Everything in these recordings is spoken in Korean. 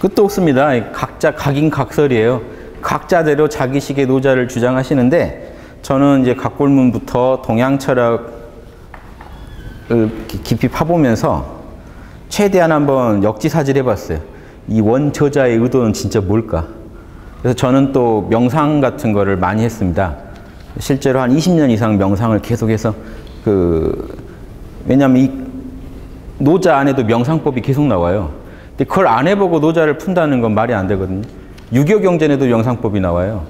끝도 없습니다. 각자 각인각설이에요. 각자대로 자기식의 노자를 주장하시는데 저는 이제 각골문부터 동양 철학을 깊이 파보면서 최대한 한번 역지사지를 해봤어요. 이 원저자의 의도는 진짜 뭘까? 그래서 저는 또 명상 같은 거를 많이 했습니다. 실제로 한 20년 이상 명상을 계속해서 왜냐하면 이 노자 안에도 명상법이 계속 나와요. 근데 그걸 안 해보고 노자를 푼다는 건 말이 안 되거든요. 유교경전에도 명상법이 나와요.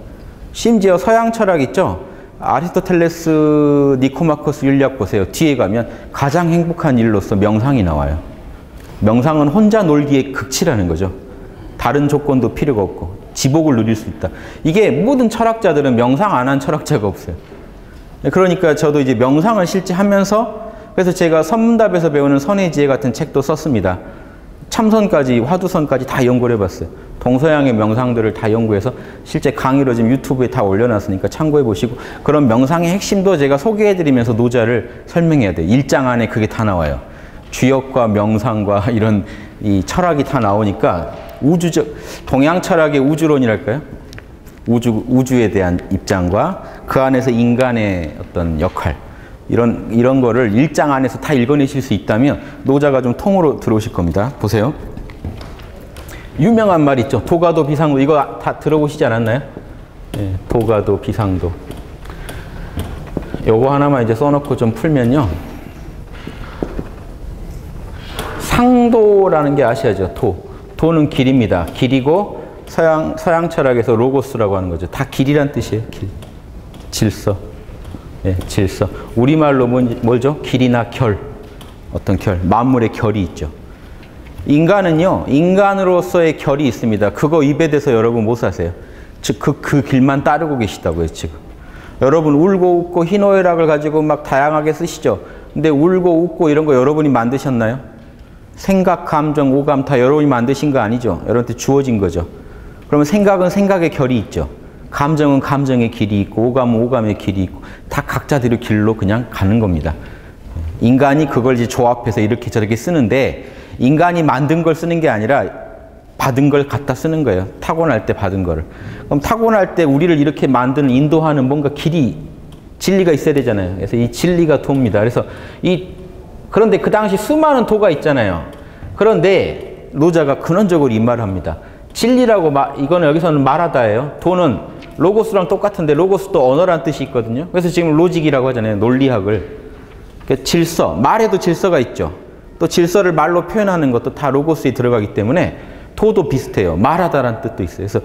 심지어 서양 철학 있죠? 아리스토텔레스, 니코마코스 윤리학 보세요. 뒤에 가면 가장 행복한 일로서 명상이 나와요. 명상은 혼자 놀기의 극치라는 거죠. 다른 조건도 필요가 없고 지복을 누릴 수 있다. 이게 모든 철학자들은 명상 안 한 철학자가 없어요. 그러니까 저도 이제 명상을 실제 하면서 그래서 제가 선문답에서 배우는 선의 지혜 같은 책도 썼습니다. 참선까지 화두선까지 다 연구를 해봤어요. 동서양의 명상들을 다 연구해서 실제 강의로 지금 유튜브에 다 올려놨으니까 참고해 보시고 그런 명상의 핵심도 제가 소개해드리면서 노자를 설명해야 돼요. 1장 안에 그게 다 나와요. 주역과 명상과 이런 이 철학이 다 나오니까 우주적 동양 철학의 우주론이랄까요? 우주에 대한 입장과 그 안에서 인간의 어떤 역할 이런 거를 1장 안에서 다 읽어내실 수 있다면 노자가 좀 통으로 들어오실 겁니다. 보세요. 유명한 말 있죠. 도가도 비상도. 이거 다 들어보시지 않았나요? 네, 도가도 비상도. 요거 하나만 이제 써놓고 좀 풀면요. 상도라는 게 아셔야죠. 도는 길입니다. 길이고 서양 철학에서 로고스라고 하는 거죠. 다 길이란 뜻이에요. 길. 질서. 예, 질서. 우리말로 뭐죠? 길이나 결. 어떤 결. 만물의 결이 있죠. 인간은요. 인간으로서의 결이 있습니다. 그거 입에 대서 여러분 못 사세요. 즉 그 길만 따르고 계시다고요. 지금. 여러분 울고 웃고 희노애락을 가지고 막 다양하게 쓰시죠. 근데 울고 웃고 이런 거 여러분이 만드셨나요? 생각, 감정, 오감 다 여러분이 만드신 거 아니죠? 여러분한테 주어진 거죠. 그러면 생각은 생각의 결이 있죠. 감정은 감정의 길이 있고 오감은 오감의 길이 있고 다 각자들의 길로 그냥 가는 겁니다. 인간이 그걸 이제 조합해서 이렇게 저렇게 쓰는데 인간이 만든 걸 쓰는 게 아니라 받은 걸 갖다 쓰는 거예요. 타고날 때 받은 거를. 그럼 타고날 때 우리를 이렇게 만드는 인도하는 뭔가 길이 진리가 있어야 되잖아요. 그래서 이 진리가 도입니다. 그래서 그런데 그 당시 수많은 도가 있잖아요. 그런데 노자가 근원적으로 이 말을 합니다. 진리라고 이거는 여기서는 말하다예요. 도는 로고스랑 똑같은데 로고스도 언어란 뜻이 있거든요. 그래서 지금 로직이라고 하잖아요. 논리학을. 그러니까 질서, 말에도 질서가 있죠. 또 질서를 말로 표현하는 것도 다 로고스에 들어가기 때문에 도도 비슷해요. 말하다라는 뜻도 있어요. 그래서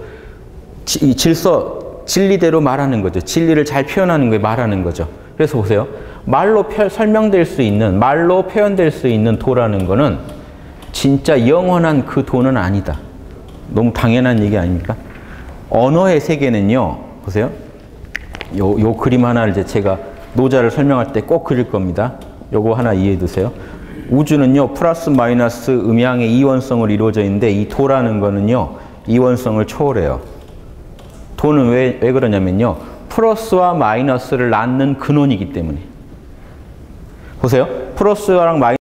이 질서, 진리대로 말하는 거죠. 진리를 잘 표현하는 거에 말하는 거죠. 그래서 보세요. 말로 설명될 수 있는, 말로 표현될 수 있는 도라는 거는 진짜 영원한 그 도는 아니다. 너무 당연한 얘기 아닙니까? 언어의 세계는요, 보세요. 요 그림 하나를 이제 제가 노자를 설명할 때 꼭 그릴 겁니다. 요거 하나 이해해 두세요. 우주는요, 플러스 마이너스 음양의 이원성을 이루어져 있는데 이 도라는 거는요, 이원성을 초월해요. 도는 왜 그러냐면요, 플러스와 마이너스를 낳는 근원이기 때문에. 보세요. 플러스랑 마이너스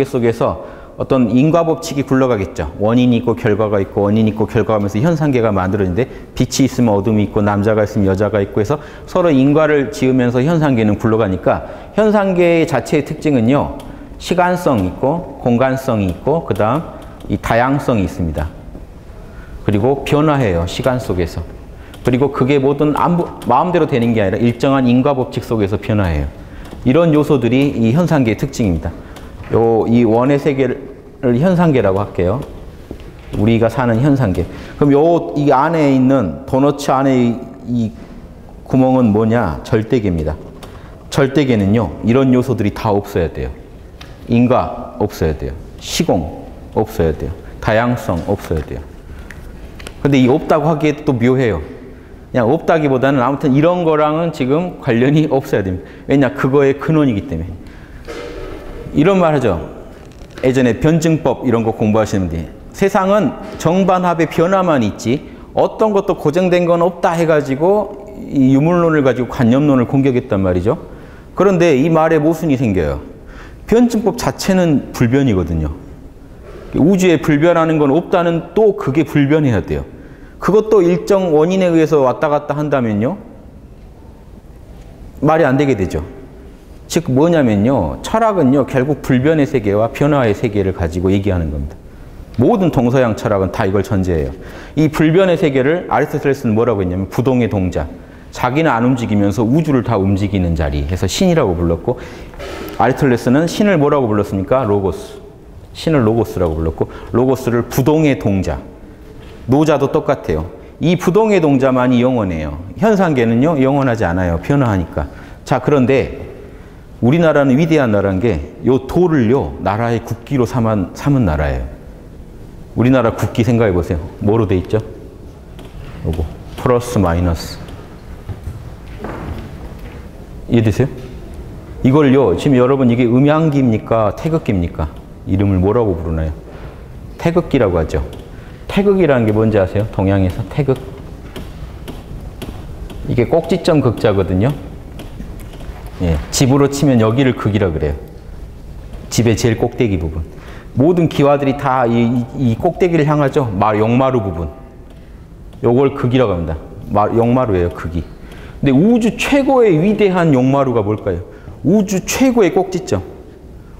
속에서 어떤 인과법칙이 굴러가겠죠. 원인이 있고 결과가 있고 원인이 있고 결과가 하면서 현상계가 만들어지는데 빛이 있으면 어둠이 있고 남자가 있으면 여자가 있고 해서 서로 인과를 지으면서 현상계는 굴러가니까 현상계 자체의 특징은요. 시간성이 있고 공간성이 있고 그 다음 이 다양성이 있습니다. 그리고 변화해요. 시간 속에서. 그리고 그게 모든 마음대로 되는 게 아니라 일정한 인과법칙 속에서 변화해요. 이런 요소들이 이 현상계의 특징입니다. 이 원의 세계를 현상계라고 할게요. 우리가 사는 현상계. 그럼 이 안에 있는 도너츠 안에 이 구멍은 뭐냐? 절대계입니다. 절대계는요. 이런 요소들이 다 없어야 돼요. 인과 없어야 돼요. 시공 없어야 돼요. 다양성 없어야 돼요. 근데 이 없다고 하기에 또 묘해요. 그냥 없다기보다는 아무튼 이런 거랑은 지금 관련이 없어야 됩니다. 왜냐? 그거의 근원이기 때문에. 이런 말 하죠. 예전에 변증법 이런 거 공부하시는 분들이 세상은 정반합의 변화만 있지 어떤 것도 고정된 건 없다 해가지고 이 유물론을 가지고 관념론을 공격했단 말이죠. 그런데 이 말에 모순이 생겨요. 변증법 자체는 불변이거든요. 우주에 불변하는 건 없다는 또 그게 불변해야 돼요. 그것도 일정 원인에 의해서 왔다 갔다 한다면요. 말이 안 되게 되죠. 즉 뭐냐면요. 철학은요. 결국 불변의 세계와 변화의 세계를 가지고 얘기하는 겁니다. 모든 동서양 철학은 다 이걸 전제해요. 이 불변의 세계를 아리스토텔레스는 뭐라고 했냐면 부동의 동자. 자기는 안 움직이면서 우주를 다 움직이는 자리 해서 신이라고 불렀고, 아리스토텔레스는 신을 뭐라고 불렀습니까? 로고스. 신을 로고스라고 불렀고, 로고스를 부동의 동자. 노자도 똑같아요. 이 부동의 동자만이 영원해요. 현상계는요, 영원하지 않아요. 변화하니까. 자, 그런데 우리나라는 위대한 나라인 게 요 도를요, 나라의 국기로 삼은 나라예요. 우리나라 국기 생각해 보세요. 뭐로 돼 있죠? 요거. 플러스 마이너스. 이해되세요? 이걸요, 지금 여러분 이게 음양기입니까? 태극기입니까? 이름을 뭐라고 부르나요? 태극기라고 하죠. 태극이라는 게 뭔지 아세요? 동양에서 태극. 이게 꼭지점 극자거든요. 예, 집으로 치면 여기를 극이라 그래요. 집의 제일 꼭대기 부분. 모든 기와들이 다 이 꼭대기를 향하죠. 용마루 부분. 요걸 극이라고 합니다. 용마루예요, 극이. 근데 우주 최고의 위대한 용마루가 뭘까요? 우주 최고의 꼭지점.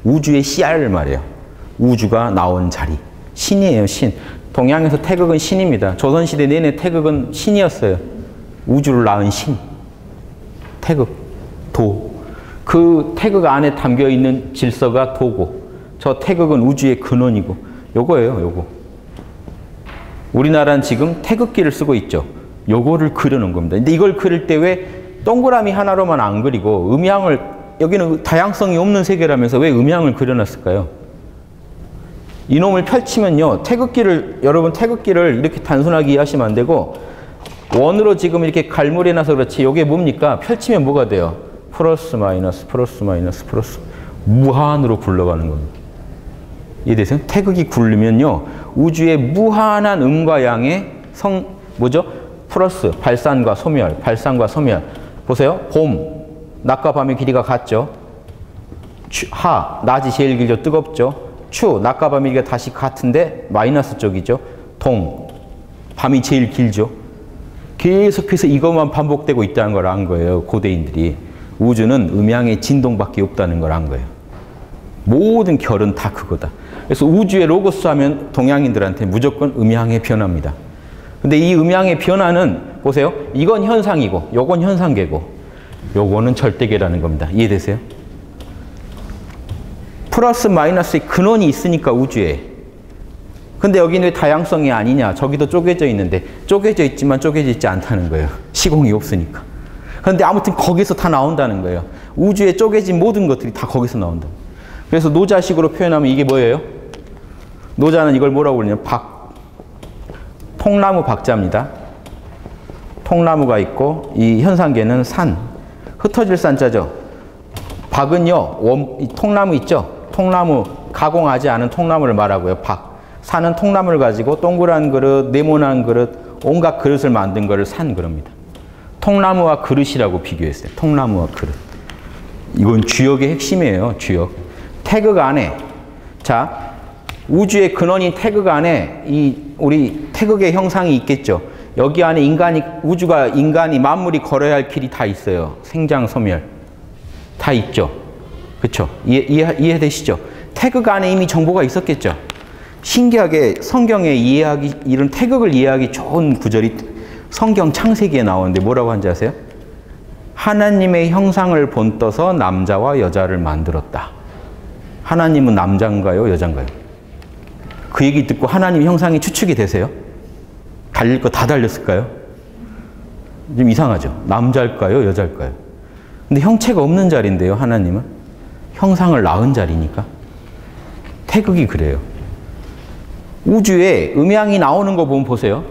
우주의 씨알을 말해요. 우주가 나온 자리. 신이에요, 신. 동양에서 태극은 신입니다. 조선시대 내내 태극은 신이었어요. 우주를 낳은 신. 태극, 도. 그 태극 안에 담겨있는 질서가 도고, 저 태극은 우주의 근원이고, 요거예요, 요거. 우리나라는 지금 태극기를 쓰고 있죠. 요거를 그려놓은 겁니다. 근데 이걸 그릴 때 왜 동그라미 하나로만 안 그리고 음양을, 여기는 다양성이 없는 세계라면서 왜 음양을 그려놨을까요? 이놈을 펼치면요, 여러분 태극기를 이렇게 단순하게 이해하시면 안 되고, 원으로 지금 이렇게 갈무리해놔서 그렇지, 요게 뭡니까? 펼치면 뭐가 돼요? 플러스 마이너스 플러스 마이너스 플러스 무한으로 굴러가는 겁니다. 이해되세요? 태극이 굴르면요, 우주의 무한한 음과 양의 뭐죠? 플러스 발산과 소멸, 발산과 소멸. 보세요. 봄, 낮과 밤의 길이가 같죠. 낮이 제일 길죠. 뜨겁죠. 낮과 밤의 길이가 다시 같은데 마이너스 쪽이죠. 밤이 제일 길죠. 계속해서 이것만 반복되고 있다는 걸 안 거예요. 고대인들이. 우주는 음양의 진동밖에 없다는 걸 안 거예요. 모든 결은 다 그거다. 그래서 우주의 로고스 하면 동양인들한테 무조건 음양의 변화입니다. 근데 이 음양의 변화는 보세요. 이건 현상이고 요건 현상계고 요거는 절대계라는 겁니다. 이해되세요? 플러스 마이너스의 근원이 있으니까 우주에. 근데 여기는 왜 다양성이 아니냐? 저기도 쪼개져 있는데 쪼개져 있지만 쪼개져 있지 않다는 거예요. 시공이 없으니까. 그런데 아무튼 거기서 다 나온다는 거예요. 우주에 쪼개진 모든 것들이 다 거기서 나온다. 그래서 노자식으로 표현하면 이게 뭐예요? 노자는 이걸 뭐라고 그러냐면 통나무 박자입니다. 통나무가 있고 이 현상계는 산. 흩어질 산자죠. 박은요, 이 통나무 있죠? 통나무, 가공하지 않은 통나무를 말하고요. 산은 통나무를 가지고 동그란 그릇, 네모난 그릇, 온갖 그릇을 만든 거를 산 그럽니다. 통나무와 그릇이라고 비교했어요. 통나무와 그릇. 이건 주역의 핵심이에요. 주역. 태극 안에, 자, 우주의 근원인 태극 안에 우리 태극의 형상이 있겠죠. 여기 안에 인간이 만물이 걸어야 할 길이 다 있어요. 생장, 소멸. 다 있죠. 그쵸? 이해되시죠? 태극 안에 이미 정보가 있었겠죠. 신기하게 성경에 이런 태극을 이해하기 좋은 구절이 성경 창세기에 나오는데 뭐라고 하는지 아세요? 하나님의 형상을 본떠서 남자와 여자를 만들었다. 하나님은 남자인가요? 여자인가요? 그 얘기 듣고 하나님 형상이 추측이 되세요? 달릴 거 다 달렸을까요? 좀 이상하죠? 남자일까요? 여자일까요? 근데 형체가 없는 자리인데요, 하나님은? 형상을 낳은 자리니까. 태극이 그래요. 우주에 음양이 나오는 거 보면 보세요.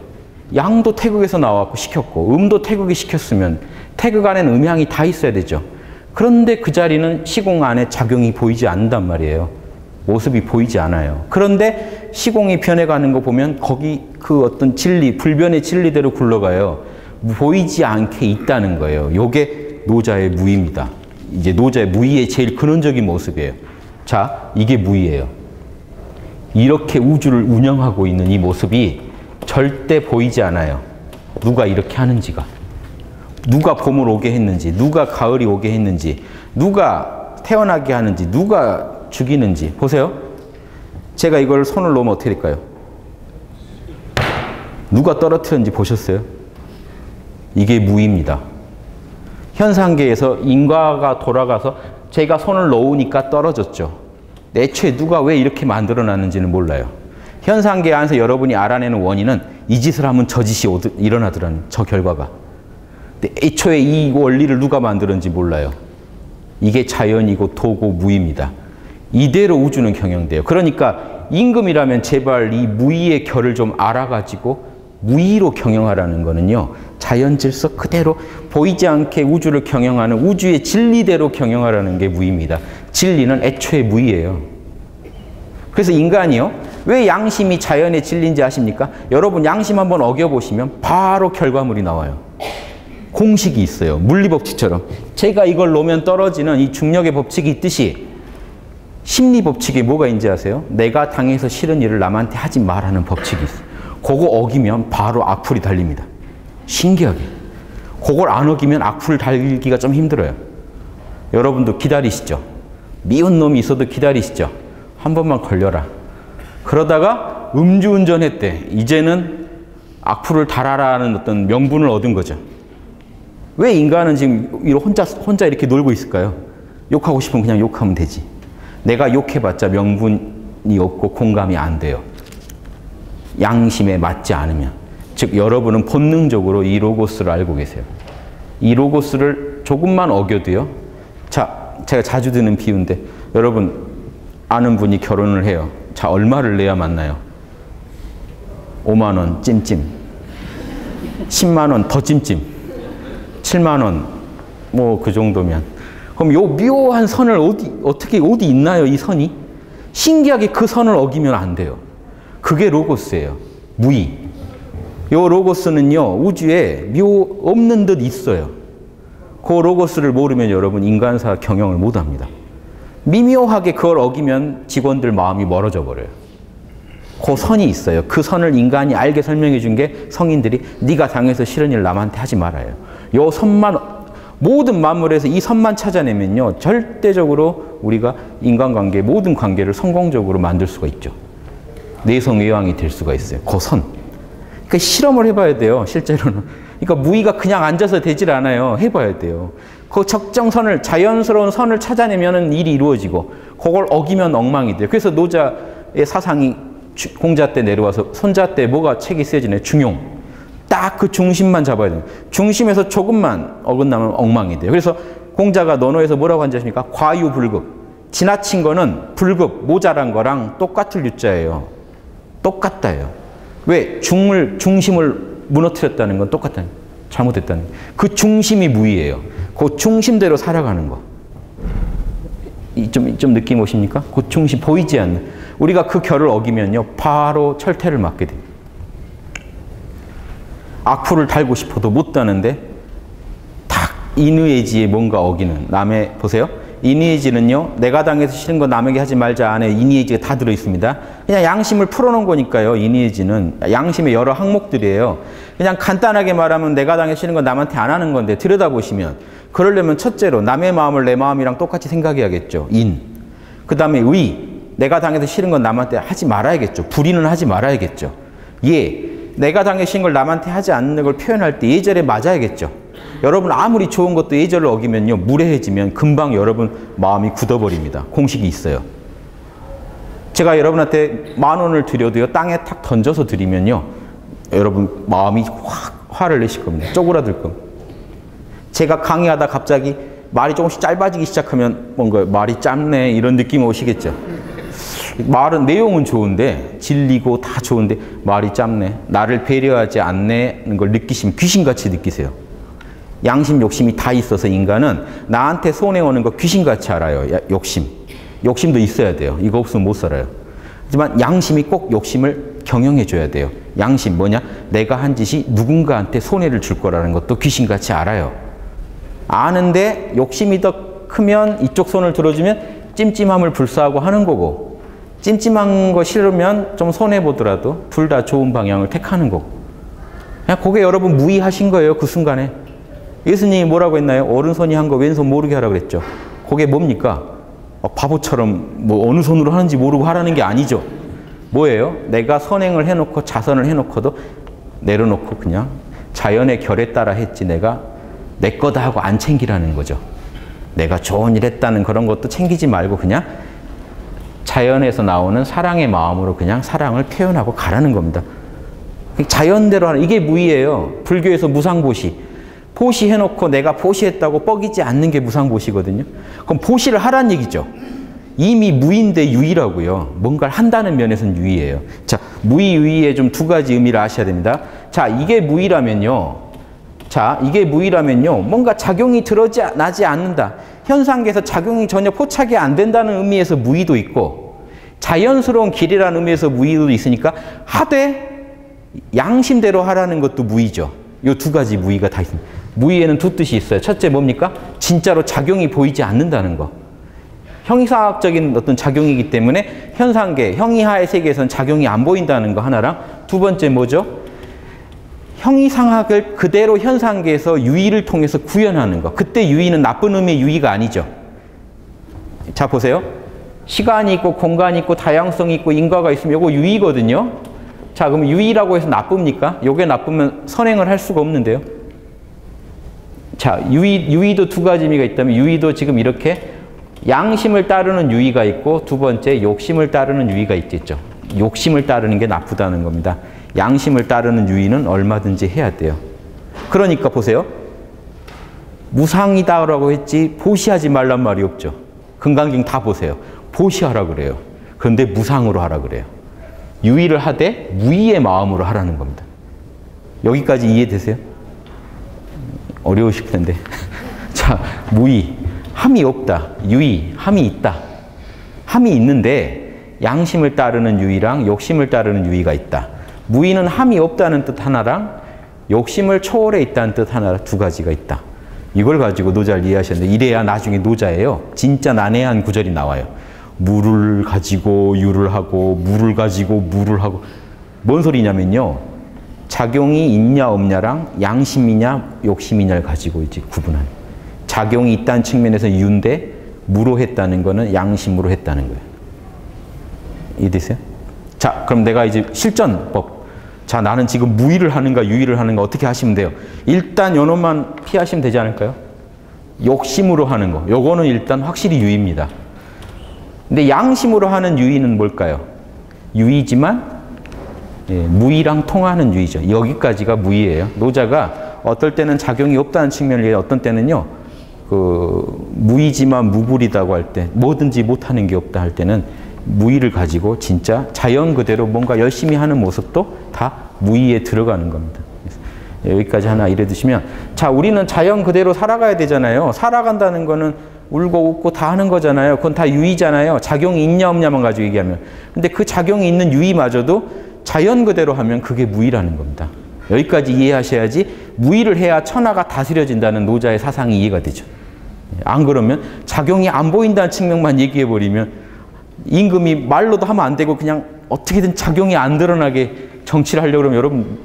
양도 태극에서 나왔고 시켰고, 음도 태극이 시켰으면 태극 안에는 음양이 다 있어야 되죠. 그런데 그 자리는 시공 안에 작용이 보이지 않는단 말이에요. 모습이 보이지 않아요. 그런데 시공이 변해가는 거 보면 거기 그 어떤 진리, 불변의 진리대로 굴러가요. 보이지 않게 있다는 거예요. 요게 노자의 무의입니다. 이제 노자의 무의의 제일 근원적인 모습이에요. 자, 이게 무의예요. 이렇게 우주를 운영하고 있는 이 모습이 절대 보이지 않아요. 누가 이렇게 하는지가. 누가 봄을 오게 했는지, 누가 가을이 오게 했는지, 누가 태어나게 하는지, 누가 죽이는지. 보세요. 제가 이걸 손을 놓으면 어떻게 될까요? 누가 떨어뜨렸는지 보셨어요? 이게 무입니다. 현상계에서 인과가 돌아가서 제가 손을 놓으니까 떨어졌죠. 애초에 누가 왜 이렇게 만들어놨는지는 몰라요. 현상계 안에서 여러분이 알아내는 원인은 이 짓을 하면 저 짓이 일어나더라는 저 결과가. 근데 애초에 이 원리를 누가 만들었는지 몰라요. 이게 자연이고 도고 무입니다. 이대로 우주는 경영돼요. 그러니까 임금이라면 제발 이 무의의 결을 좀 알아가지고 무의로 경영하라는 거는요. 자연 질서 그대로 보이지 않게 우주를 경영하는 우주의 진리대로 경영하라는 게 무의입니다. 진리는 애초에 무의예요. 그래서 인간이요. 왜 양심이 자연의 진리인지 아십니까? 여러분 양심 한번 어겨보시면 바로 결과물이 나와요. 공식이 있어요. 물리법칙처럼. 제가 이걸 놓으면 떨어지는 이 중력의 법칙이 있듯이 심리 법칙에 뭐가 있는지 아세요? 내가 당해서 싫은 일을 남한테 하지 말라는 법칙이 있어요. 그거 어기면 바로 악플이 달립니다. 신기하게. 그걸 안 어기면 악플 달기가 좀 힘들어요. 여러분도 기다리시죠? 미운 놈이 있어도 기다리시죠? 한 번만 걸려라. 그러다가 음주운전했대. 이제는 악플을 달아라는 어떤 명분을 얻은 거죠. 왜 인간은 지금 혼자 이렇게 놀고 있을까요? 욕하고 싶으면 그냥 욕하면 되지. 내가 욕해봤자 명분이 없고 공감이 안 돼요. 양심에 맞지 않으면. 즉 여러분은 본능적으로 이 로고스를 알고 계세요. 이 로고스를 조금만 어겨도요. 자, 제가 자주 드는 비유인데 여러분 아는 분이 결혼을 해요. 자, 얼마를 내야 만나요? 5만 원 찜찜, 10만 원 더 찜찜, 7만 원 뭐 그 정도면. 그럼 요 묘한 선을 어디 있나요? 이 선이? 신기하게 그 선을 어기면 안 돼요. 그게 로고스예요. 무의. 요 로고스는요, 우주에 없는 듯 있어요. 그 로고스를 모르면 여러분 인간사 경영을 못 합니다. 미묘하게 그걸 어기면 직원들 마음이 멀어져 버려요. 그 선이 있어요. 그 선을 인간이 알게 설명해 준 게 성인들이 네가 당해서 싫은 일 남한테 하지 말아요. 요 선만, 모든 만물에서 이 선만 찾아내면요, 절대적으로 우리가 인간관계, 모든 관계를 성공적으로 만들 수가 있죠. 내성외왕이 될 수가 있어요. 그 선. 그러니까 실험을 해봐야 돼요. 실제로는. 그러니까 무의가 그냥 앉아서 되질 않아요. 해봐야 돼요. 그 적정선을, 자연스러운 선을 찾아내면 일이 이루어지고 그걸 어기면 엉망이 돼요. 그래서 노자의 사상이 공자 때 내려와서 손자 때 뭐가 책이 쓰여지네. 중용. 딱 그 중심만 잡아야 돼요. 중심에서 조금만 어긋나면 엉망이 돼요. 그래서 공자가 논어에서 뭐라고 한지 아십니까? 과유불급. 지나친 거는 불급, 모자란 거랑 똑같을 유자예요. 똑같다예요. 왜? 중심을 무너뜨렸다는 건 똑같다는 거예요. 잘못했다는 거예요. 그 중심이 무의예요. 그 중심대로 살아가는 거. 좀 느낌 오십니까? 그 중심 보이지 않는. 우리가 그 결을 어기면요, 바로 철퇴를 맞게 돼요. 악플을 달고 싶어도 못 다는데 딱 인의지에 뭔가 어기는 남의, 보세요. 인의지는요, 내가 당해서 싫은 거 남에게 하지 말자 안에 인의지가 다 들어있습니다. 그냥 양심을 풀어놓은 거니까요. 인의지는 양심의 여러 항목들이에요. 그냥 간단하게 말하면 내가 당해서 싫은 거 남한테 안 하는 건데, 들여다보시면 그러려면 첫째로 남의 마음을 내 마음이랑 똑같이 생각해야겠죠. 인. 그 다음에 의. 내가 당해서 싫은 건 남한테 하지 말아야겠죠. 불의는 하지 말아야겠죠. 예. 내가 당해서 싫은 걸 남한테 하지 않는 걸 표현할 때 예절에 맞아야겠죠. 여러분 아무리 좋은 것도 예절을 어기면요, 무례해지면 금방 여러분 마음이 굳어버립니다. 공식이 있어요. 제가 여러분한테 10,000원을 드려도요, 땅에 탁 던져서 드리면요, 여러분 마음이 확 화를 내실 겁니다. 쪼그라들 겁니다. 제가 강의하다 갑자기 말이 조금씩 짧아지기 시작하면 뭔가 말이 짧네 이런 느낌 오시겠죠. 말은 내용은 좋은데, 진리고 다 좋은데 말이 짧네, 나를 배려하지 않는 걸 느끼시면 귀신같이 느끼세요. 양심, 욕심이 다 있어서 인간은 나한테 손해오는 거 귀신같이 알아요. 욕심. 욕심도 있어야 돼요. 이거 없으면 못 살아요. 하지만 양심이 꼭 욕심을 경영해 줘야 돼요. 양심 뭐냐? 내가 한 짓이 누군가한테 손해를 줄 거라는 것도 귀신같이 알아요. 아는데 욕심이 더 크면 이쪽 손을 들어주면 찜찜함을 불사하고 하는 거고, 찜찜한 거 싫으면 좀 손해보더라도 둘 다 좋은 방향을 택하는 거고. 그냥 그게 여러분 무의하신 거예요. 그 순간에. 예수님이 뭐라고 했나요? 오른손이 한 거 왼손 모르게 하라고 그랬죠. 그게 뭡니까? 바보처럼 뭐 어느 손으로 하는지 모르고 하라는 게 아니죠. 뭐예요? 내가 선행을 해놓고 자선을 해놓고도 내려놓고 그냥 자연의 결에 따라 했지 내가 내 거다 하고 안 챙기라는 거죠. 내가 좋은 일 했다는 그런 것도 챙기지 말고 그냥 자연에서 나오는 사랑의 마음으로 그냥 사랑을 표현하고 가라는 겁니다. 자연대로 하는, 이게 무의예요. 불교에서 무상보시. 보시해놓고 내가 보시했다고 뻐기지 않는 게 무상보시거든요. 그럼 보시를 하란 얘기죠. 이미 무인데 유의라고요. 뭔가를 한다는 면에서는 유의예요. 자, 무의, 유의의 좀 두 가지 의미를 아셔야 됩니다. 자, 이게 무의라면요. 뭔가 작용이 드러나지 않는다. 현상계에서 작용이 전혀 포착이 안 된다는 의미에서 무의도 있고, 자연스러운 길이라는 의미에서 무의도 있으니까 하되 양심대로 하라는 것도 무의죠. 이 두 가지 무의가 다 있습니다. 무의에는 두 뜻이 있어요. 첫째 뭡니까? 진짜로 작용이 보이지 않는다는 거. 형이상학적인 어떤 작용이기 때문에 현상계, 형이하의 세계에서는 작용이 안 보인다는 거 하나랑, 두 번째 뭐죠? 형이상학을 그대로 현상계에서 유의를 통해서 구현하는 거. 그때 유의는 나쁜 의미의 유의가 아니죠. 자, 보세요. 시간이 있고 공간이 있고 다양성이 있고 인과가 있으면 이거 유의거든요. 자, 그럼 유의라고 해서 나쁩니까? 요게 나쁘면 선행을 할 수가 없는데요. 자, 유의도 두 가지 의미가 있다면 유의도 지금 이렇게 양심을 따르는 유의가 있고, 두 번째 욕심을 따르는 유의가 있겠죠. 욕심을 따르는 게 나쁘다는 겁니다. 양심을 따르는 유의는 얼마든지 해야 돼요. 그러니까 보세요. 무상이다라고 했지 보시하지 말란 말이 없죠. 금강경 다 보세요. 보시하라 그래요. 그런데 무상으로 하라 그래요. 유의를 하되 무의의 마음으로 하라는 겁니다. 여기까지 이해되세요? 어려우실 텐데. 자, 무의. 함이 없다. 유의. 함이 있다. 함이 있는데 양심을 따르는 유의랑 욕심을 따르는 유의가 있다. 무의는 함이 없다는 뜻 하나랑 욕심을 초월해 있다는 뜻 하나, 두 가지가 있다. 이걸 가지고 노자를 이해하셨는데, 이래야 나중에 노자예요. 진짜 난해한 구절이 나와요. 물을 가지고 유를 하고, 물을 가지고 무를 하고. 뭔 소리냐면요. 작용이 있냐 없냐랑 양심이냐 욕심이냐를 가지고 이제 구분하는. 작용이 있다는 측면에서 유인데 무로 했다는 거는 양심으로 했다는 거예요. 이해되세요? 자, 그럼 내가 이제 실전법. 자, 나는 지금 무의를 하는가 유의를 하는가 어떻게 하시면 돼요? 일단 요놈만 피하시면 되지 않을까요? 욕심으로 하는 거. 요거는 일단 확실히 유의입니다. 근데 양심으로 하는 유의는 뭘까요? 유의지만 무의랑 통하는 유의죠. 여기까지가 무의예요. 노자가 어떨 때는 작용이 없다는 측면을 얘기해요. 어떤 때는요. 무의지만 무불이다고 할 때, 뭐든지 못하는 게 없다 할 때는 무의를 가지고 진짜 자연 그대로 뭔가 열심히 하는 모습도 다 무의에 들어가는 겁니다. 여기까지 하나 이래 두시면, 자, 우리는 자연 그대로 살아가야 되잖아요. 살아간다는 거는 울고 웃고 다 하는 거잖아요. 그건 다 유의잖아요. 작용이 있냐 없냐만 가지고 얘기하면. 근데 그 작용이 있는 유의마저도 자연 그대로 하면 그게 무의라는 겁니다. 여기까지 이해하셔야지 무의를 해야 천하가 다스려진다는 노자의 사상이 이해가 되죠. 안 그러면 작용이 안 보인다는 측면만 얘기해버리면 임금이 말로도 하면 안 되고 그냥 어떻게든 작용이 안 드러나게 정치를 하려고 그러면 여러분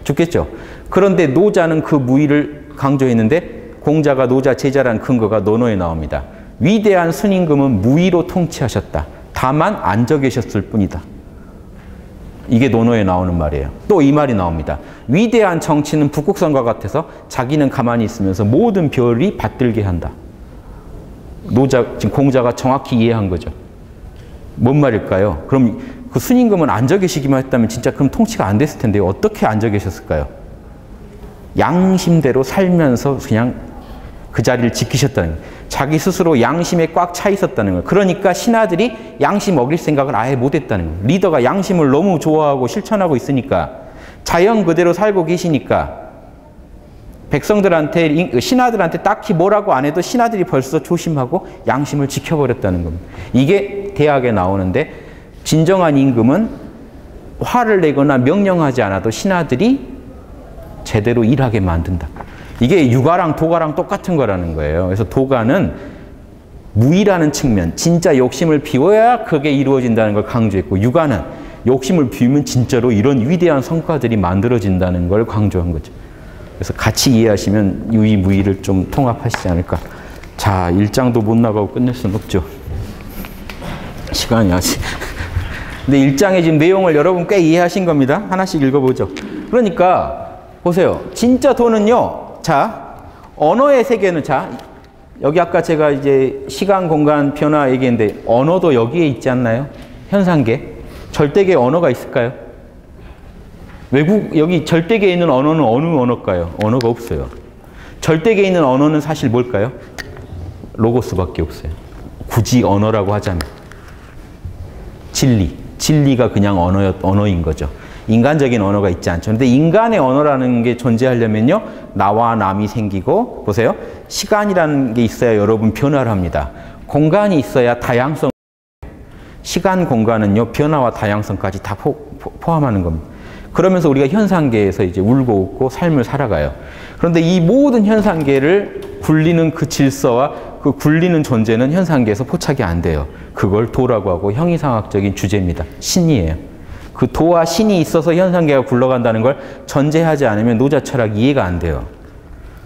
죽겠죠. 그런데 노자는 그 무의를 강조했는데, 공자가 노자 제자라는 근거가 논어에 나옵니다. 위대한 순임금은 무의로 통치하셨다. 다만 앉아 계셨을 뿐이다. 이게 논어에 나오는 말이에요. 또 이 말이 나옵니다. 위대한 정치는 북극성과 같아서 자기는 가만히 있으면서 모든 별이 받들게 한다. 지금 공자가 정확히 이해한 거죠. 뭔 말일까요? 그럼 그 순임금은 앉아 계시기만 했다면 진짜 그럼 통치가 안 됐을 텐데 어떻게 앉아 계셨을까요? 양심대로 살면서 그냥 그 자리를 지키셨다는 거예요. 자기 스스로 양심에 꽉 차 있었다는 거예요. 그러니까 신하들이 양심 어길 생각을 아예 못했다는 거예요. 리더가 양심을 너무 좋아하고 실천하고 있으니까, 자연 그대로 살고 계시니까 백성들한테, 신하들한테 딱히 뭐라고 안 해도 신하들이 벌써 조심하고 양심을 지켜버렸다는 겁니다. 이게 대학에 나오는데, 진정한 임금은 화를 내거나 명령하지 않아도 신하들이 제대로 일하게 만든다. 이게 유가랑 도가랑 똑같은 거라는 거예요. 그래서 도가는 무의라는 측면, 진짜 욕심을 비워야 그게 이루어진다는 걸 강조했고, 육아는 욕심을 비우면 진짜로 이런 위대한 성과들이 만들어진다는 걸 강조한 거죠. 그래서 같이 이해하시면 유의, 무의를 좀 통합하시지 않을까. 자, 1장도 못 나가고 끝낼 수는 없죠. 시간이 아직. 근데 1장의 지금 내용을 여러분 꽤 이해하신 겁니다. 하나씩 읽어보죠. 그러니까 보세요. 진짜 돈은요. 자, 언어의 세계는 자, 여기 아까 제가 이제 시간, 공간, 변화 얘기했는데 언어도 여기에 있지 않나요? 현상계. 절대계 언어가 있을까요? 외국, 여기 절대계에 있는 언어는 어느 언어일까요? 언어가 없어요. 절대계에 있는 언어는 사실 뭘까요? 로고스밖에 없어요. 굳이 언어라고 하자면. 진리. 진리가 그냥 언어인 거죠. 인간적인 언어가 있지 않죠. 근데 인간의 언어라는 게 존재하려면요. 나와 남이 생기고, 보세요. 시간이라는 게 있어야 여러분 변화를 합니다. 공간이 있어야 다양성. 시간, 공간은요. 변화와 다양성까지 다 포함하는 겁니다. 그러면서 우리가 현상계에서 이제 울고 웃고 삶을 살아가요. 그런데 이 모든 현상계를 굴리는 그 질서와 그 굴리는 존재는 현상계에서 포착이 안 돼요. 그걸 도라고 하고 형이상학적인 주제입니다. 신이에요. 그 도와 신이 있어서 현상계가 굴러간다는 걸 전제하지 않으면 노자 철학 이해가 안 돼요.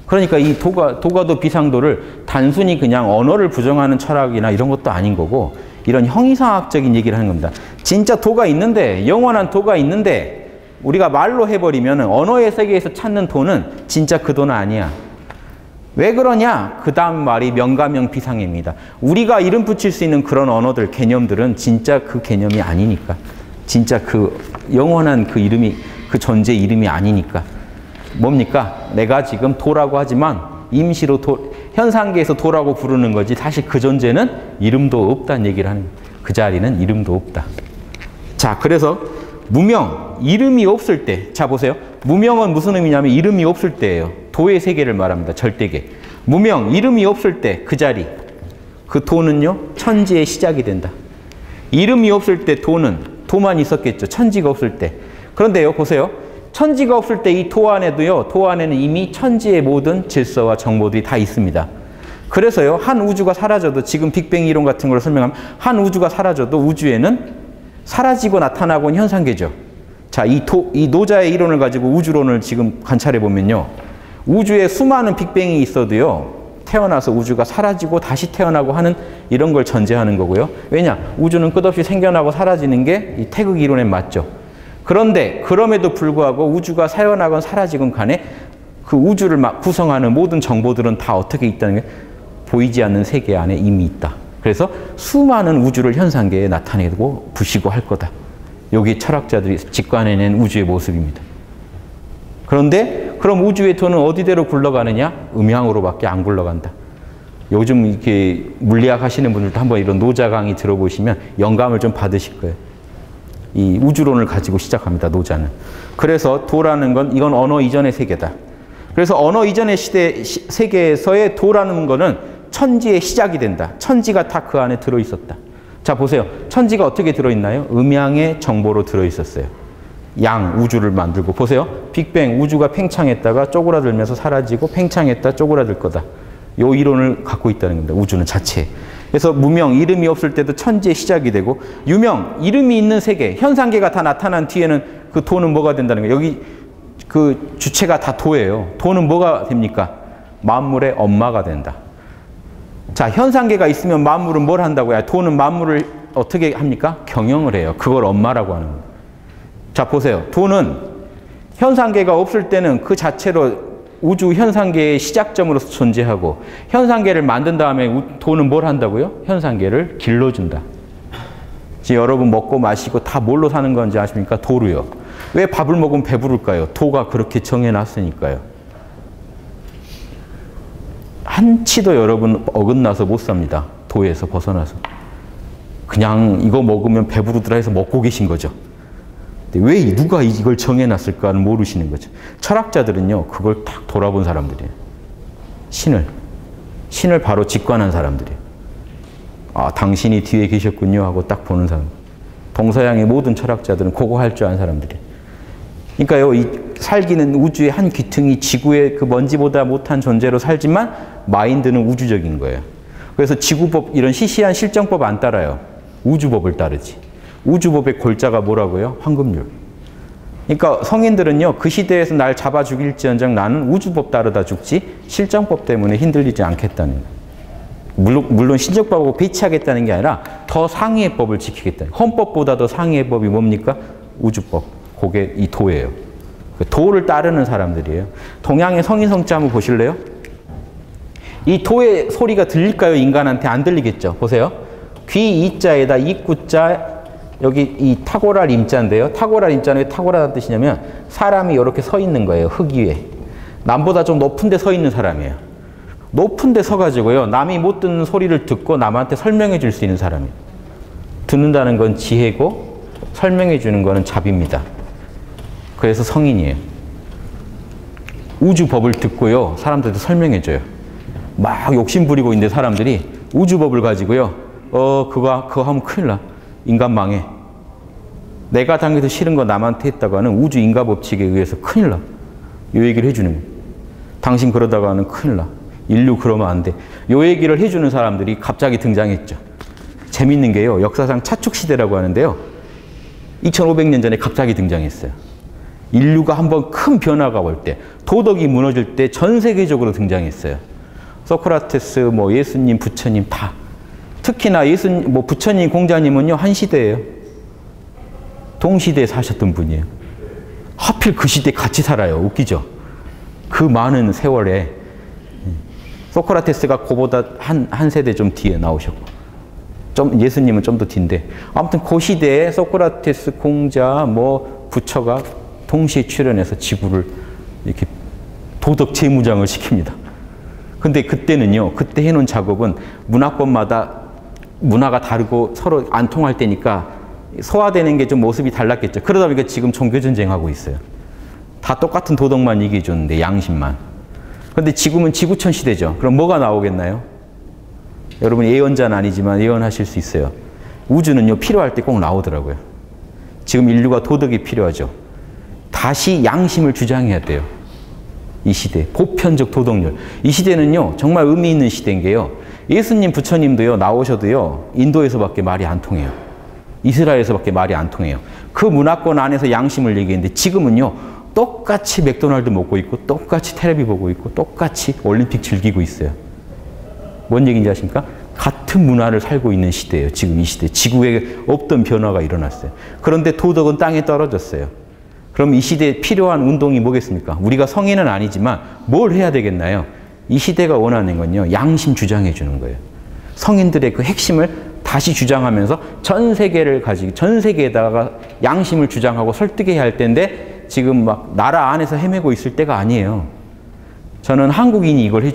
그러니까 이 도가도 비상도를 단순히 그냥 언어를 부정하는 철학이나 이런 것도 아닌 거고 이런 형이상학적인 얘기를 하는 겁니다. 진짜 도가 있는데, 영원한 도가 있는데 우리가 말로 해버리면 언어의 세계에서 찾는 도는 진짜 그 도는 아니야. 왜 그러냐? 그 다음 말이 명가명비상입니다. 우리가 이름 붙일 수 있는 그런 언어들, 개념들은 진짜 그 개념이 아니니까. 진짜 그 영원한 그 이름이, 그 존재 이름이 아니니까. 뭡니까? 내가 지금 도라고 하지만 임시로 현상계에서 도라고 부르는 거지 사실 그 존재는 이름도 없다는 얘기를 하는 거예요. 그 자리는 이름도 없다. 자, 그래서 무명, 이름이 없을 때, 자 보세요. 무명은 무슨 의미냐면 이름이 없을 때예요. 도의 세계를 말합니다. 절대계. 무명, 이름이 없을 때 그 자리, 그 도는요 천지의 시작이 된다. 이름이 없을 때 도만 있었겠죠. 천지가 없을 때. 그런데요 보세요. 천지가 없을 때 이 도 안에도요, 도 안에는 이미 천지의 모든 질서와 정보들이 다 있습니다. 그래서요 한 우주가 사라져도, 지금 빅뱅 이론 같은 걸 설명하면 한 우주가 사라져도 우주에는 사라지고 나타나고 있는 현상계죠. 자, 이 노자의 이론을 가지고 우주론을 지금 관찰해 보면요. 우주에 수많은 빅뱅이 있어도요. 태어나서 우주가 사라지고 다시 태어나고 하는 이런 걸 전제하는 거고요. 왜냐? 우주는 끝없이 생겨나고 사라지는 게 이 태극 이론에 맞죠. 그런데 그럼에도 불구하고 우주가 사여나건 사라지건 간에 그 우주를 막 구성하는 모든 정보들은 다 어떻게 있다는 게 보이지 않는 세계 안에 이미 있다. 그래서 수많은 우주를 현상계에 나타내고 부시고 할 거다. 여기 철학자들이 직관해낸 우주의 모습입니다. 그런데 그럼 우주의 도는 어디대로 굴러가느냐? 음양으로밖에 안 굴러간다. 요즘 이렇게 물리학 하시는 분들도 한번 이런 노자 강의 들어보시면 영감을 좀 받으실 거예요. 이 우주론을 가지고 시작합니다. 노자는. 그래서 도라는 건 이건 언어 이전의 세계다. 그래서 언어 이전의 세계에서의 도라는 거는 천지의 시작이 된다. 천지가 다 그 안에 들어있었다. 자 보세요. 천지가 어떻게 들어있나요? 음양의 정보로 들어있었어요. 양, 우주를 만들고. 보세요. 빅뱅, 우주가 팽창했다가 쪼그라들면서 사라지고 팽창했다 쪼그라들 거다. 요 이론을 갖고 있다는 겁니다. 우주는 자체. 그래서 무명, 이름이 없을 때도 천지의 시작이 되고, 유명, 이름이 있는 세계, 현상계가 다 나타난 뒤에는 그 도는 뭐가 된다는 거예요. 여기 그 주체가 다 도예요. 도는 뭐가 됩니까? 만물의 엄마가 된다. 자, 현상계가 있으면 만물은 뭘 한다고요? 도는 만물을 어떻게 합니까? 경영을 해요. 그걸 엄마라고 하는 거예요. 자, 보세요. 도는 현상계가 없을 때는 그 자체로 우주 현상계의 시작점으로서 존재하고, 현상계를 만든 다음에 도는 뭘 한다고요? 현상계를 길러준다. 지금 여러분 먹고 마시고 다 뭘로 사는 건지 아십니까? 도로요. 왜 밥을 먹으면 배부를까요? 도가 그렇게 정해놨으니까요. 한치도 여러분 어긋나서 못 삽니다. 도에서 벗어나서. 그냥 이거 먹으면 배부르더라 해서 먹고 계신 거죠. 근데 왜 누가 이걸 정해놨을까는 모르시는 거죠. 철학자들은요, 그걸 딱 돌아본 사람들이에요. 신을 바로 직관한 사람들이에요. 아, 당신이 뒤에 계셨군요 하고 딱 보는 사람. 동서양의 모든 철학자들은 그거 할 줄 아는 사람들이에요. 그러니까요, 이 살기는 우주의 한 귀퉁이, 지구의 그 먼지보다 못한 존재로 살지만 마인드는 우주적인 거예요. 그래서 지구법 이런 시시한 실정법 안 따라요. 우주법을 따르지. 우주법의 골자가 뭐라고요? 황금률. 그러니까 성인들은요, 그 시대에서 날 잡아 죽일지언정 나는 우주법 따르다 죽지 실정법 때문에 흔들리지 않겠다는 거예요. 물론 신정법하고 배치하겠다는 게 아니라 더 상위의 법을 지키겠다. 헌법보다 더 상위의 법이 뭡니까? 우주법. 그게 이 도예요. 도를 따르는 사람들이에요. 동양의 성인 성자 한번 보실래요? 이 도의 소리가 들릴까요? 인간한테 안 들리겠죠. 보세요. 귀 이자에다 입구자, 여기 이 탁월할 임자인데요. 탁월할 임자는 왜 탁월하다는 뜻이냐면 사람이 이렇게 서 있는 거예요. 흙 위에. 남보다 좀 높은 데 서 있는 사람이에요. 높은 데 서가지고요. 남이 못 듣는 소리를 듣고 남한테 설명해 줄 수 있는 사람이에요. 듣는다는 건 지혜고 설명해 주는 거는 자비입니다. 그래서 성인이에요. 우주법을 듣고요. 사람들한테 설명해 줘요. 막 욕심 부리고 있는데 사람들이 우주법을 가지고요. 그거 하면 큰일 나. 인간 망해. 내가 당해서 싫은 거 남한테 했다고 하는 우주 인과 법칙에 의해서 큰일 나. 이 얘기를 해주는 거예요. 당신 그러다가는 큰일 나. 인류 그러면 안 돼. 이 얘기를 해주는 사람들이 갑자기 등장했죠. 재밌는 게요. 역사상 차축시대라고 하는데요. 2500년 전에 갑자기 등장했어요. 인류가 한번 큰 변화가 올 때, 도덕이 무너질 때 전 세계적으로 등장했어요. 소크라테스, 뭐 예수님, 부처님 다. 특히나 예수님, 뭐 부처님, 공자님은요 한 시대예요. 동시대에 사셨던 분이에요. 하필 그 시대에 같이 살아요. 웃기죠? 그 많은 세월에 소크라테스가 그보다 한 세대 좀 뒤에 나오셨고, 좀 예수님은 좀 더 뒤인데, 아무튼 그 시대에 소크라테스, 공자, 뭐 부처가 동시에 출연해서 지구를 이렇게 도덕 재무장을 시킵니다. 근데 그때는요, 그때 해놓은 작업은 문화권마다 문화가 다르고 서로 안 통할 때니까 소화되는 게 좀 모습이 달랐겠죠. 그러다 보니까 지금 종교전쟁하고 있어요. 다 똑같은 도덕만 얘기해 줬는데, 양심만. 근데 지금은 지구촌 시대죠. 그럼 뭐가 나오겠나요? 여러분 예언자는 아니지만 예언하실 수 있어요. 우주는요, 필요할 때 꼭 나오더라고요. 지금 인류가 도덕이 필요하죠. 다시 양심을 주장해야 돼요. 이 시대, 보편적 도덕률. 이 시대는요, 정말 의미 있는 시대인 게요. 예수님, 부처님도요, 나오셔도요, 인도에서밖에 말이 안 통해요. 이스라엘에서밖에 말이 안 통해요. 그 문화권 안에서 양심을 얘기했는데 지금은요, 똑같이 맥도날드 먹고 있고, 똑같이 텔레비 보고 있고, 똑같이 올림픽 즐기고 있어요. 뭔 얘기인지 아십니까? 같은 문화를 살고 있는 시대예요. 지금 이 시대. 지구에 없던 변화가 일어났어요. 그런데 도덕은 땅에 떨어졌어요. 그럼 이 시대에 필요한 운동이 뭐겠습니까? 우리가 성인은 아니지만 뭘 해야 되겠나요? 이 시대가 원하는 건요, 양심 주장해 주는 거예요. 성인들의 그 핵심을 다시 주장하면서 전 세계에다가 양심을 주장하고 설득해야 할 때인데 지금 막 나라 안에서 헤매고 있을 때가 아니에요. 저는 한국인이 이걸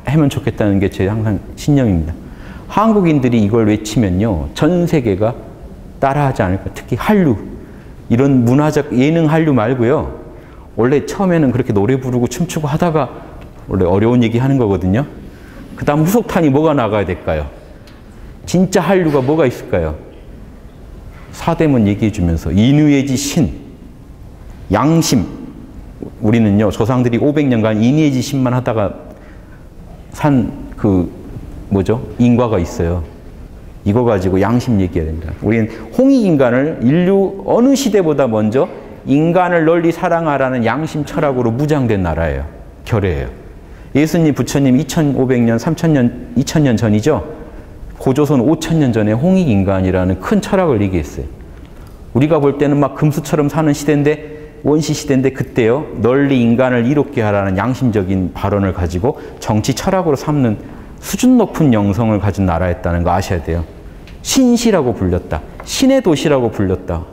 하면 좋겠다는 게 제 항상 신념입니다. 한국인들이 이걸 외치면요, 전 세계가 따라하지 않을까. 특히 한류. 이런 문화적 예능 한류 말고요. 원래 처음에는 그렇게 노래 부르고 춤추고 하다가 원래 어려운 얘기 하는 거거든요. 그 다음 후속탄이 뭐가 나가야 될까요? 진짜 한류가 뭐가 있을까요? 사대문 얘기해 주면서 인의지 신, 양심. 우리는요, 조상들이 500년간 인의지 신만 하다가 산 인과가 있어요. 이거 가지고 양심 얘기해야 됩니다. 우리는 홍익인간을 인류 어느 시대보다 먼저 인간을 널리 사랑하라는 양심 철학으로 무장된 나라예요. 결의예요. 예수님, 부처님 2500년, 3000년, 2000년 전이죠. 고조선 5000년 전에 홍익인간이라는 큰 철학을 얘기했어요. 우리가 볼 때는 막 금수처럼 사는 시대인데, 원시 시대인데 그때요, 널리 인간을 이롭게 하라는 양심적인 발언을 가지고 정치 철학으로 삼는 수준 높은 영성을 가진 나라였다는 거 아셔야 돼요. 신시라고 불렸다. 신의 도시라고 불렸다.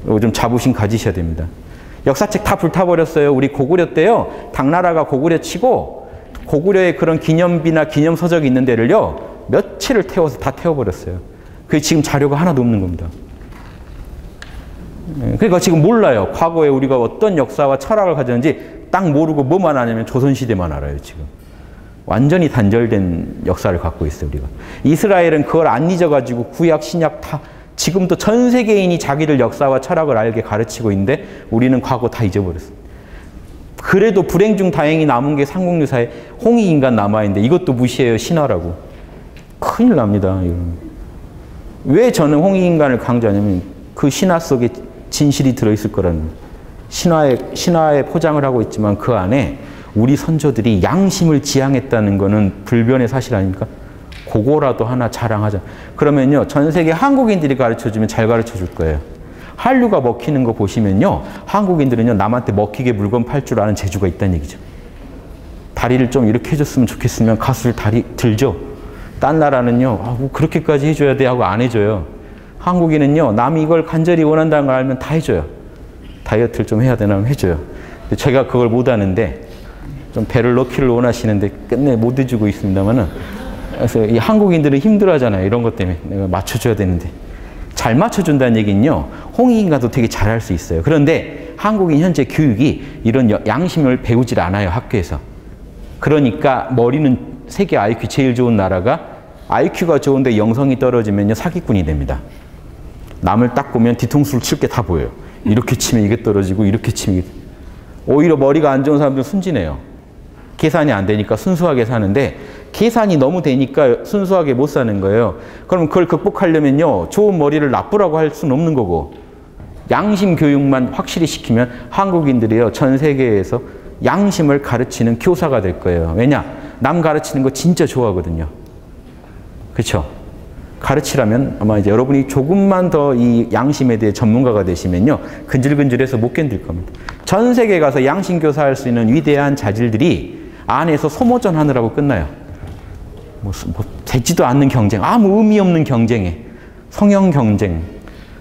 이거 좀 자부심 가지셔야 됩니다. 역사책 다 불타버렸어요. 우리 고구려 때요, 당나라가 고구려 치고 고구려의 그런 기념비나 기념서적이 있는 데를요, 며칠을 태워서 다 태워버렸어요. 그게 지금 자료가 하나도 없는 겁니다. 그러니까 지금 몰라요. 과거에 우리가 어떤 역사와 철학을 가졌는지 딱 모르고 뭐만 아냐면 조선시대만 알아요, 지금. 완전히 단절된 역사를 갖고 있어요, 우리가. 이스라엘은 그걸 안 잊어가지고 구약, 신약 다 지금도 전 세계인이 자기들 역사와 철학을 알게 가르치고 있는데 우리는 과거 다 잊어버렸어요. 그래도 불행 중 다행히 남은 게 삼국유사에 홍익인간 남아있는데 이것도 무시해요, 신화라고. 큰일 납니다. 이건. 왜 저는 홍익인간을 강조하냐면 그 신화 속에 진실이 들어있을 거라는 신화에 포장을 하고 있지만 그 안에 우리 선조들이 양심을 지향했다는 거는 불변의 사실 아닙니까? 그거라도 하나 자랑하자. 그러면요, 전 세계 한국인들이 가르쳐주면 잘 가르쳐줄 거예요. 한류가 먹히는 거 보시면요, 한국인들은요, 남한테 먹히게 물건 팔 줄 아는 재주가 있다는 얘기죠. 다리를 좀 이렇게 해줬으면 좋겠으면 가수를 다리 들죠. 딴 나라는요, 아, 뭐 그렇게까지 해줘야 돼 하고 안 해줘요. 한국인은요, 남이 이걸 간절히 원한다는 걸 알면 다 해줘요. 다이어트를 좀 해야 되나 하면 해줘요. 근데 제가 그걸 못 하는데, 좀 배를 넣기를 원하시는데 끝내 못 해주고 있습니다만은, 그래서 이 한국인들은 힘들어하잖아요. 이런 것 때문에 내가 맞춰줘야 되는데. 잘 맞춰준다는 얘기는요, 홍익인간도 되게 잘할 수 있어요. 그런데 한국인 현재 교육이 이런 양심을 배우질 않아요, 학교에서. 그러니까 머리는 세계 IQ 제일 좋은 나라가 IQ가 좋은데 영성이 떨어지면요, 사기꾼이 됩니다. 남을 딱 보면 뒤통수를 칠 게 다 보여요. 이렇게 치면 이게 떨어지고 이렇게 치면 이게. 오히려 머리가 안 좋은 사람들은 순진해요. 계산이 안 되니까 순수하게 사는데 계산이 너무 되니까 순수하게 못 사는 거예요. 그럼 그걸 극복하려면요, 좋은 머리를 나쁘라고 할 수는 없는 거고, 양심 교육만 확실히 시키면 한국인들이요, 전 세계에서 양심을 가르치는 교사가 될 거예요. 왜냐? 남 가르치는 거 진짜 좋아하거든요. 그렇죠? 가르치라면 아마 이제 여러분이 조금만 더 이 양심에 대해 전문가가 되시면요, 근질근질해서 못 견딜 겁니다. 전 세계 가서 양심 교사할 수 있는 위대한 자질들이 안에서 소모전 하느라고 끝나요. 뭐 되지도 않는 경쟁, 아무 의미 없는 경쟁에, 성형 경쟁,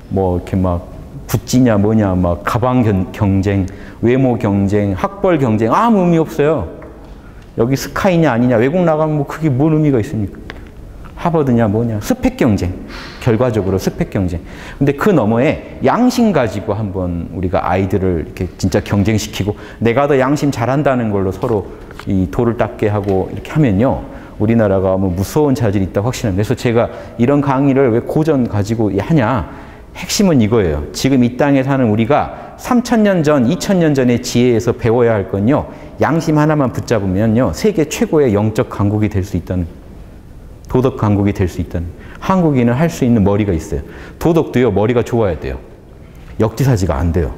뭐 이렇게 막 굿지냐 뭐냐, 막 가방 경쟁, 외모 경쟁, 학벌 경쟁, 아무 의미 없어요. 여기 스카이냐 아니냐, 외국 나가면 뭐 그게 뭔 의미가 있습니까? 하버드냐 뭐냐, 스펙 경쟁, 결과적으로 스펙 경쟁. 근데 그 너머에 양심 가지고 한번 우리가 아이들을 이렇게 진짜 경쟁시키고 내가 더 양심 잘한다는 걸로 서로 이 도를 닦게 하고 이렇게 하면요, 우리나라가 뭐 무서운 자질이 있다고 확신합니다. 그래서 제가 이런 강의를 왜 고전 가지고 하냐, 핵심은 이거예요. 지금 이 땅에 사는 우리가 3000년 전, 2000년 전의 지혜에서 배워야 할 건요, 양심 하나만 붙잡으면요, 세계 최고의 영적 강국이 될 수 있다는, 도덕 강국이 될 수 있다는. 한국인은 할 수 있는 머리가 있어요. 도덕도요, 머리가 좋아야 돼요. 역지사지가 안 돼요.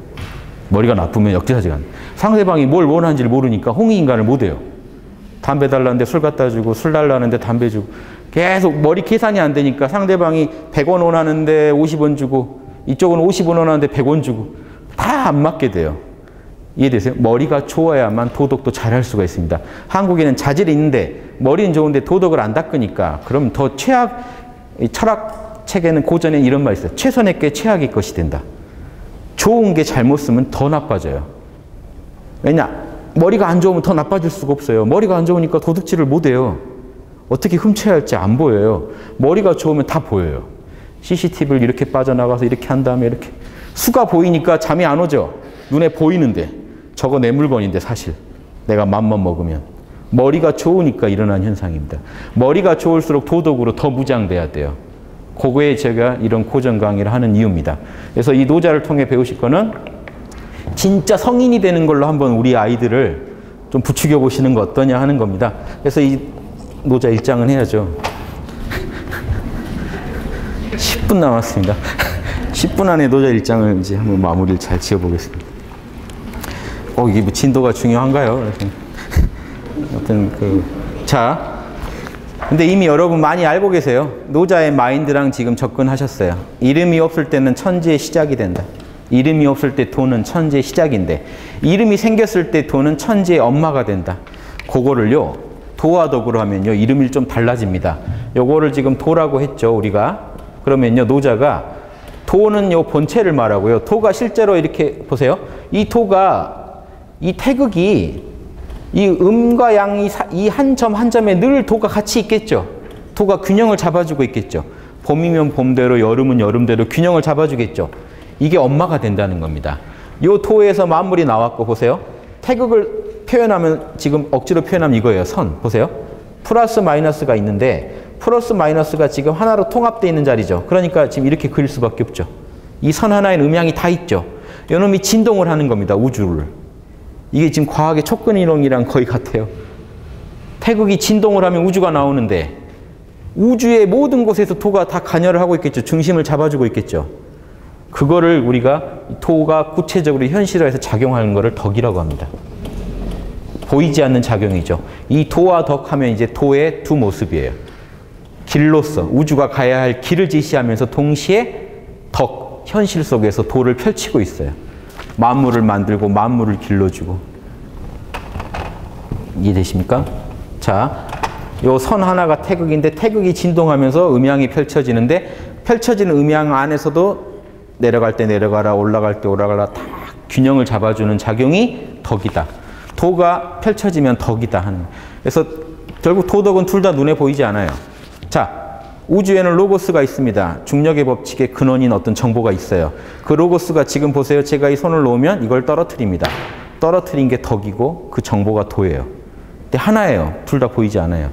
머리가 나쁘면 역지사지가 안 돼요. 상대방이 뭘 원하는지를 모르니까 홍익인간을 못 해요. 담배 달라는데 술 갖다 주고, 술 달라는데 담배 주고, 계속 머리 계산이 안 되니까 상대방이 100원 원하는데 50원 주고, 이쪽은 50원 원하는데 100원 주고, 다 안 맞게 돼요. 이해되세요? 머리가 좋아야만 도덕도 잘할 수가 있습니다. 한국에는 자질이 있는데 머리는 좋은데 도덕을 안 닦으니까, 그럼 더 최악, 철학 책에는 고전에 이런 말 있어요. 최선의 게 최악의 것이 된다. 좋은 게 잘못 쓰면 더 나빠져요. 왜냐? 머리가 안 좋으면 더 나빠질 수가 없어요. 머리가 안 좋으니까 도둑질을 못 해요. 어떻게 훔쳐야 할지 안 보여요. 머리가 좋으면 다 보여요. CCTV를 이렇게 빠져나가서 이렇게 한 다음에 이렇게. 수가 보이니까 잠이 안 오죠. 눈에 보이는데. 저거 내 물건인데 사실. 내가 맘만 먹으면. 머리가 좋으니까 일어난 현상입니다. 머리가 좋을수록 도덕으로 더 무장돼야 돼요. 그거에 제가 이런 고전 강의를 하는 이유입니다. 그래서 이 노자를 통해 배우실 거는 진짜 성인이 되는 걸로 한번 우리 아이들을 좀 부추겨 보시는 거 어떠냐 하는 겁니다. 그래서 이 노자 1장은 해야죠. 10분 남았습니다. 10분 안에 노자 1장을 이제 한번 마무리를 잘 지어보겠습니다. 이게 뭐 진도가 중요한가요? 그래서 아무튼 자, 근데 이미 여러분 많이 알고 계세요. 노자의 마인드랑 지금 접근하셨어요. 이름이 없을 때는 천지의 시작이 된다. 이름이 없을 때 도는 천지의 시작인데, 이름이 생겼을 때 도는 천지의 엄마가 된다. 그거를요, 도와 덕으로 하면요, 이름이 좀 달라집니다. 요거를 지금 도라고 했죠, 우리가. 그러면요, 노자가 도는 요 본체를 말하고요. 도가 실제로 이렇게 보세요. 이 도가, 이 태극이 이 음과 양이 이 한 점 한 점에 늘 도가 같이 있겠죠. 도가 균형을 잡아주고 있겠죠. 봄이면 봄대로, 여름은 여름대로 균형을 잡아주겠죠. 이게 엄마가 된다는 겁니다. 요 도에서 만물이 나왔고, 보세요. 태극을 표현하면, 지금 억지로 표현하면 이거예요. 선. 보세요. 플러스 마이너스가 있는데, 플러스 마이너스가 지금 하나로 통합되어 있는 자리죠. 그러니까 지금 이렇게 그릴 수밖에 없죠. 이 선 하나에 음양이 다 있죠. 요놈이 진동을 하는 겁니다. 우주를. 이게 지금 과학의 촉근이론이랑 거의 같아요. 태극이 진동을 하면 우주가 나오는데, 우주의 모든 곳에서 토가 다 관여를 하고 있겠죠. 중심을 잡아주고 있겠죠. 그거를 우리가 토가 구체적으로 현실화해서 작용하는 것을 덕이라고 합니다. 보이지 않는 작용이죠. 이 도와 덕하면 이제 도의 두 모습이에요. 길로서 우주가 가야 할 길을 제시하면서 동시에 덕, 현실 속에서 도를 펼치고 있어요. 만물을 만들고 만물을 길러주고. 이해되십니까? 자, 요 선 하나가 태극인데 태극이 진동하면서 음양이 펼쳐지는데 펼쳐지는 음양 안에서도 내려갈 때 내려가라, 올라갈 때 올라가라 다 균형을 잡아주는 작용이 덕이다. 도가 펼쳐지면 덕이다 하는. 그래서 결국 도덕은 둘 다 눈에 보이지 않아요. 자, 우주에는 로고스가 있습니다. 중력의 법칙의 근원인 어떤 정보가 있어요. 그 로고스가 지금 보세요. 제가 이 손을 놓으면 이걸 떨어뜨립니다. 떨어뜨린 게 덕이고 그 정보가 도예요. 근데 하나예요. 둘 다 보이지 않아요.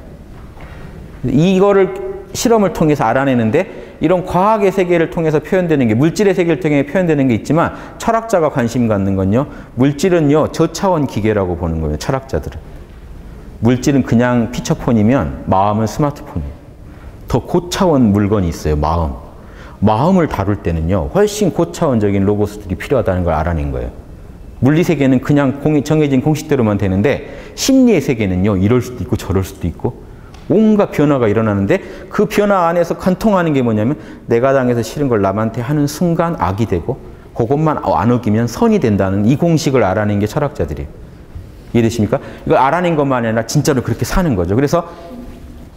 이거를 실험을 통해서 알아내는데 이런 과학의 세계를 통해서 표현되는 게 물질의 세계를 통해 표현되는 게 있지만 철학자가 관심 갖는 건요. 물질은요. 저차원 기계라고 보는 거예요. 철학자들은. 물질은 그냥 피처폰이면 마음은 스마트폰이에요. 더 고차원 물건이 있어요. 마음. 마음을 다룰 때는요. 훨씬 고차원적인 로고스들이 필요하다는 걸 알아낸 거예요. 물리 세계는 그냥 정해진 공식대로만 되는데 심리의 세계는요. 이럴 수도 있고 저럴 수도 있고 온갖 변화가 일어나는데 그 변화 안에서 관통하는 게 뭐냐면 내가 당해서 싫은 걸 남한테 하는 순간 악이 되고 그것만 안 어기면 선이 된다는 이 공식을 알아낸 게 철학자들이에요. 이해되십니까? 이걸 알아낸 것만 아니라 진짜로 그렇게 사는 거죠. 그래서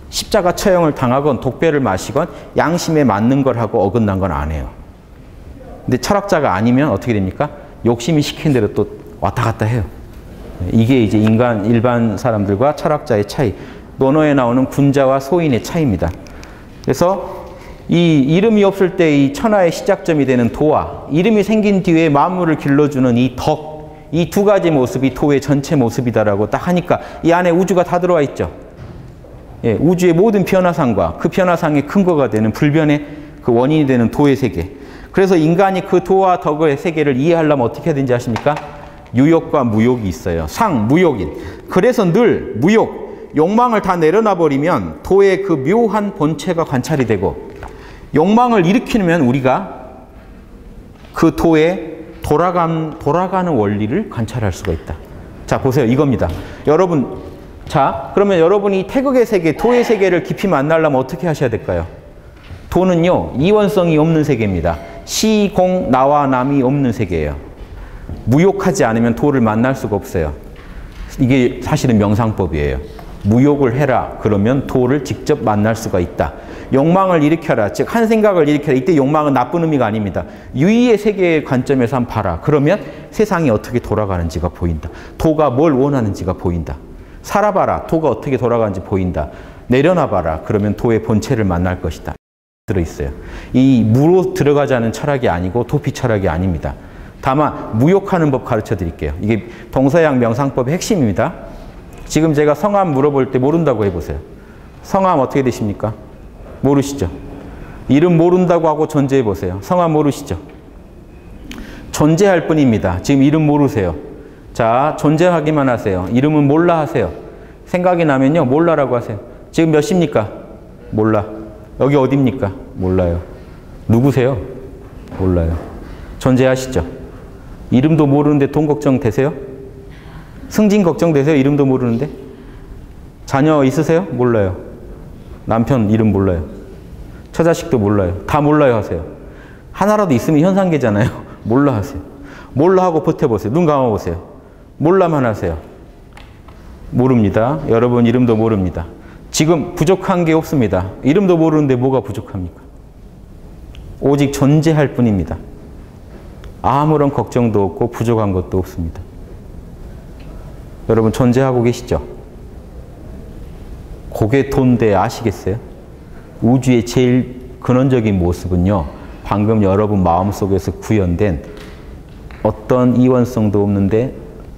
십자가 처형을 당하건 독배를 마시건 양심에 맞는 걸 하고 어긋난 건 안 해요. 근데 철학자가 아니면 어떻게 됩니까? 욕심이 시킨 대로 또 왔다 갔다 해요. 이게 이제 인간 일반 사람들과 철학자의 차이. 논어에 나오는 군자와 소인의 차이입니다. 그래서 이 이름이 없을 때 이 천하의 시작점이 되는 도와 이름이 생긴 뒤에 만물을 길러주는 이 덕, 이 두 가지 모습이 도의 전체 모습이다라고 딱 하니까 이 안에 우주가 다 들어와 있죠. 예, 우주의 모든 변화상과 그 변화상의 근거가 되는 불변의 그 원인이 되는 도의 세계. 그래서 인간이 그 도와 덕의 세계를 이해하려면 어떻게 해야 되는지 아십니까? 유욕과 무욕이 있어요. 상, 무욕인. 그래서 늘 무욕, 욕망을 다 내려놔 버리면 도의 그 묘한 본체가 관찰이 되고 욕망을 일으키면 우리가 그 도의 돌아가는 원리를 관찰할 수가 있다. 자, 보세요. 이겁니다. 여러분, 자, 그러면 여러분이 태극의 세계, 도의 세계를 깊이 만나려면 어떻게 하셔야 될까요? 도는요, 이원성이 없는 세계입니다. 시, 공, 나와 남이 없는 세계예요. 무욕하지 않으면 도를 만날 수가 없어요. 이게 사실은 명상법이에요. 무욕을 해라. 그러면 도를 직접 만날 수가 있다. 욕망을 일으켜라. 즉 한 생각을 일으켜라. 이때 욕망은 나쁜 의미가 아닙니다. 유의의 세계의 관점에서 한번 봐라. 그러면 세상이 어떻게 돌아가는지가 보인다. 도가 뭘 원하는지가 보인다. 살아봐라. 도가 어떻게 돌아가는지 보인다. 내려놔봐라. 그러면 도의 본체를 만날 것이다. 들어있어요. 이 무로 들어가자는 철학이 아니고 도피 철학이 아닙니다. 다만 무욕하는 법 가르쳐 드릴게요. 이게 동서양 명상법의 핵심입니다. 지금 제가 성함 물어볼 때 모른다고 해보세요. 성함 어떻게 되십니까? 모르시죠? 이름 모른다고 하고 존재해보세요. 성함 모르시죠? 존재할 뿐입니다. 지금 이름 모르세요. 자, 존재하기만 하세요. 이름은 몰라 하세요. 생각이 나면요, 몰라라고 하세요. 지금 몇 시입니까? 몰라. 여기 어디입니까? 몰라요. 누구세요? 몰라요. 존재하시죠? 이름도 모르는데 돈 걱정 되세요? 승진 걱정되세요? 이름도 모르는데? 자녀 있으세요? 몰라요. 남편 이름 몰라요. 처자식도 몰라요. 다 몰라요 하세요. 하나라도 있으면 현상계잖아요. 몰라 하세요. 몰라 하고 버텨보세요. 눈 감아보세요. 몰라만 하세요. 모릅니다. 여러분 이름도 모릅니다. 지금 부족한 게 없습니다. 이름도 모르는데 뭐가 부족합니까? 오직 존재할 뿐입니다. 아무런 걱정도 없고 부족한 것도 없습니다. 여러분 존재하고 계시죠? 그게 돈데 아시겠어요? 우주의 제일 근원적인 모습은요. 방금 여러분 마음속에서 구현된 어떤 이원성도 없는데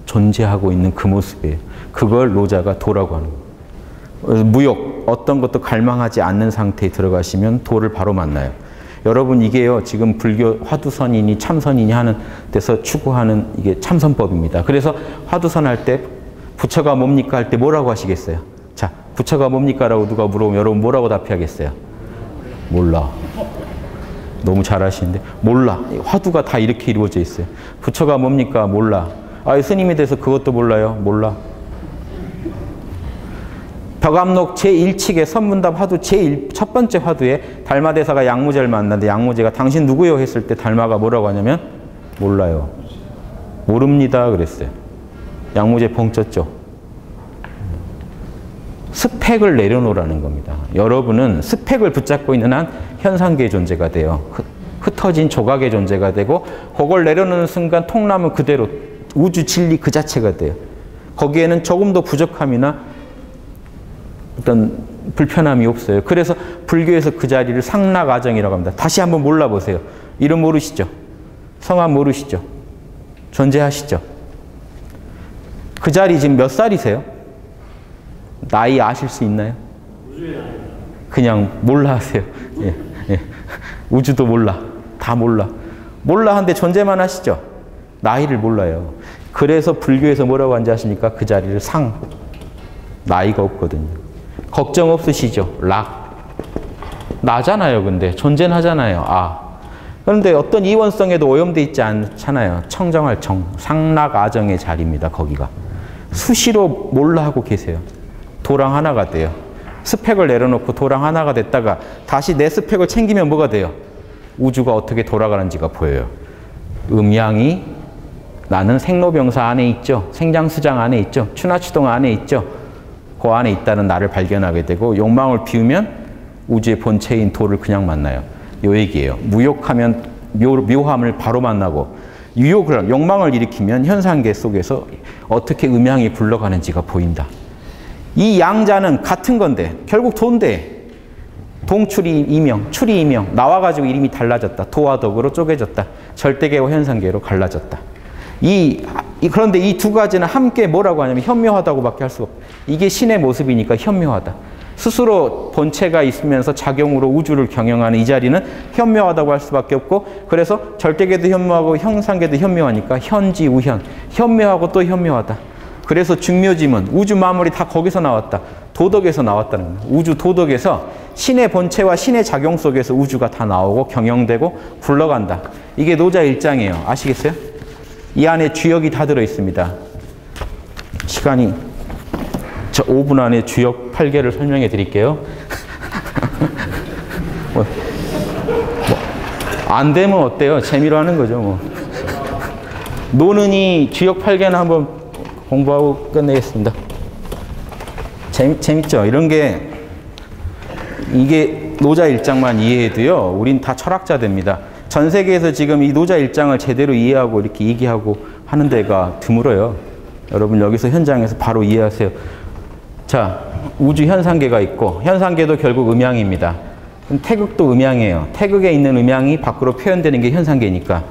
존재하고 있는 그 모습이에요. 그걸 노자가 도라고 하는 거예요. 무욕, 어떤 것도 갈망하지 않는 상태에 들어가시면 도를 바로 만나요. 여러분 이게요. 지금 불교 화두선이니 참선이니 하는 데서 추구하는 이게 참선법입니다. 그래서 화두선 할 때 부처가 뭡니까 할 때 뭐라고 하시겠어요? 자, 부처가 뭡니까? 라고 누가 물어보면 여러분 뭐라고 답해야겠어요? 몰라. 너무 잘하시는데 몰라. 화두가 다 이렇게 이루어져 있어요. 부처가 뭡니까? 몰라. 아, 스님이 돼서 그것도 몰라요? 몰라. 벽암록 제1칙의 선문답 화두 첫 번째 화두에 달마대사가 양무제를 만났는데 양무제가 당신 누구요? 했을 때 달마가 뭐라고 하냐면 몰라요. 모릅니다. 그랬어요. 양무제 벙 쪘죠. 스펙을 내려놓으라는 겁니다. 여러분은 스펙을 붙잡고 있는 한 현상계의 존재가 돼요. 흩어진 조각의 존재가 되고 그걸 내려놓는 순간 통나무 그대로 우주 진리 그 자체가 돼요. 거기에는 조금 더 부족함이나 어떤 불편함이 없어요. 그래서 불교에서 그 자리를 상락아정이라고 합니다. 다시 한번 몰라보세요. 이름 모르시죠? 성함 모르시죠? 존재하시죠? 그 자리 지금 몇 살이세요? 나이 아실 수 있나요? 그냥 몰라 하세요. 예, 예. 우주도 몰라. 다 몰라. 몰라 하는데 존재만 하시죠? 나이를 몰라요. 그래서 불교에서 뭐라고 하는지 아십니까? 그 자리를 나이가 없거든요. 걱정 없으시죠? 나잖아요. 근데 존재는 하잖아요. 그런데 어떤 이원성에도 오염되어 있지 않잖아요. 청정할 상락아정의 자리입니다. 거기가. 수시로 몰라 하고 계세요. 도랑 하나가 돼요. 스펙을 내려놓고 도랑 하나가 됐다가 다시 내 스펙을 챙기면 뭐가 돼요? 우주가 어떻게 돌아가는지가 보여요. 음양이 나는 생로병사 안에 있죠. 생장수장 안에 있죠. 추나추동 안에 있죠. 그 안에 있다는 나를 발견하게 되고 욕망을 비우면 우주의 본체인 도를 그냥 만나요. 요 얘기예요. 무욕하면 묘함을 바로 만나고 유욕을 욕망을 일으키면 현상계 속에서 어떻게 음양이 굴러가는지가 보인다. 이 양자는 같은 건데 결국 도인데 동출이 이명, 출이 이명 나와가지고 이름이 달라졌다. 도와 덕으로 쪼개졌다. 절대계와 현상계로 갈라졌다. 그런데 이 두 가지는 함께 뭐라고 하냐면 현묘하다고밖에 할 수가 없다. 이게 신의 모습이니까 현묘하다. 스스로 본체가 있으면서 작용으로 우주를 경영하는 이 자리는 현묘하다고 할 수밖에 없고 그래서 절대계도 현묘하고 형상계도 현묘하니까 현지우현. 현묘하고 또 현묘하다. 그래서 중묘지문, 우주 마물이 다 거기서 나왔다. 도덕에서 나왔다는 거예요. 우주 도덕에서 신의 본체와 신의 작용 속에서 우주가 다 나오고 경영되고 굴러간다. 이게 노자 일장이에요. 아시겠어요? 이 안에 주역이 다 들어있습니다. 시간이 저 5분 안에 주역 8개를 설명해 드릴게요. 안 되면 어때요? 재미로 하는 거죠. 뭐. 노는이 주역 8개는 한번 공부하고 끝내겠습니다. 재밌죠? 이런 게 이게 노자 일장만 이해해도요. 우린 다 철학자 됩니다. 전 세계에서 지금 이 노자 일장을 제대로 이해하고 이렇게 얘기하고 하는 데가 드물어요. 여러분 여기서 현장에서 바로 이해하세요. 자, 우주 현상계가 있고 현상계도 결국 음양입니다. 태극도 음양이에요. 태극에 있는 음양이 밖으로 표현되는 게 현상계니까.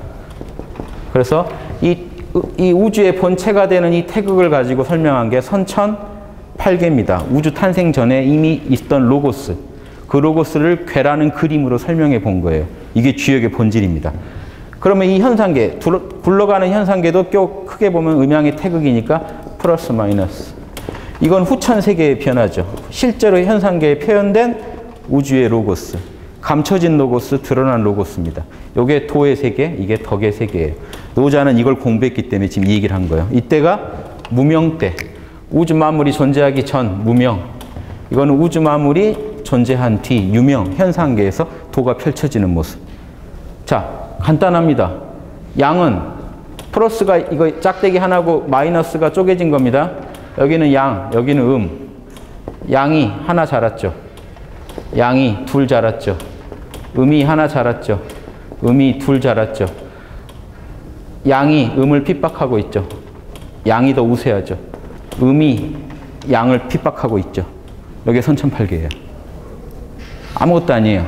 그래서 이 우주의 본체가 되는 이 태극을 가지고 설명한 게 선천팔계입니다. 우주 탄생 전에 이미 있던 로고스. 그 로고스를 괴라는 그림으로 설명해 본 거예요. 이게 주역의 본질입니다. 그러면 이 현상계, 굴러가는 현상계도 꽤 크게 보면 음양의 태극이니까 플러스 마이너스. 이건 후천세계의 변화죠. 실제로 현상계에 표현된 우주의 로고스. 감춰진 로고스, 드러난 로고스입니다. 이게 도의 세계, 이게 덕의 세계예요. 노자는 이걸 공부했기 때문에 지금 이 얘기를 한 거예요. 이때가 무명 때. 우주 만물이 존재하기 전 무명. 이거는 우주 만물이 존재한 뒤 유명, 현상계에서 도가 펼쳐지는 모습. 자, 간단합니다. 양은 플러스가 이거 짝대기 하나고 마이너스가 쪼개진 겁니다. 여기는 양, 여기는 양이 하나 자랐죠. 양이 둘 자랐죠. 음이 하나 자랐죠. 음이 둘 자랐죠. 양이 음을 핍박하고 있죠. 양이 더 우세하죠. 음이 양을 핍박하고 있죠. 여기가 선천팔계예요. 아무것도 아니에요.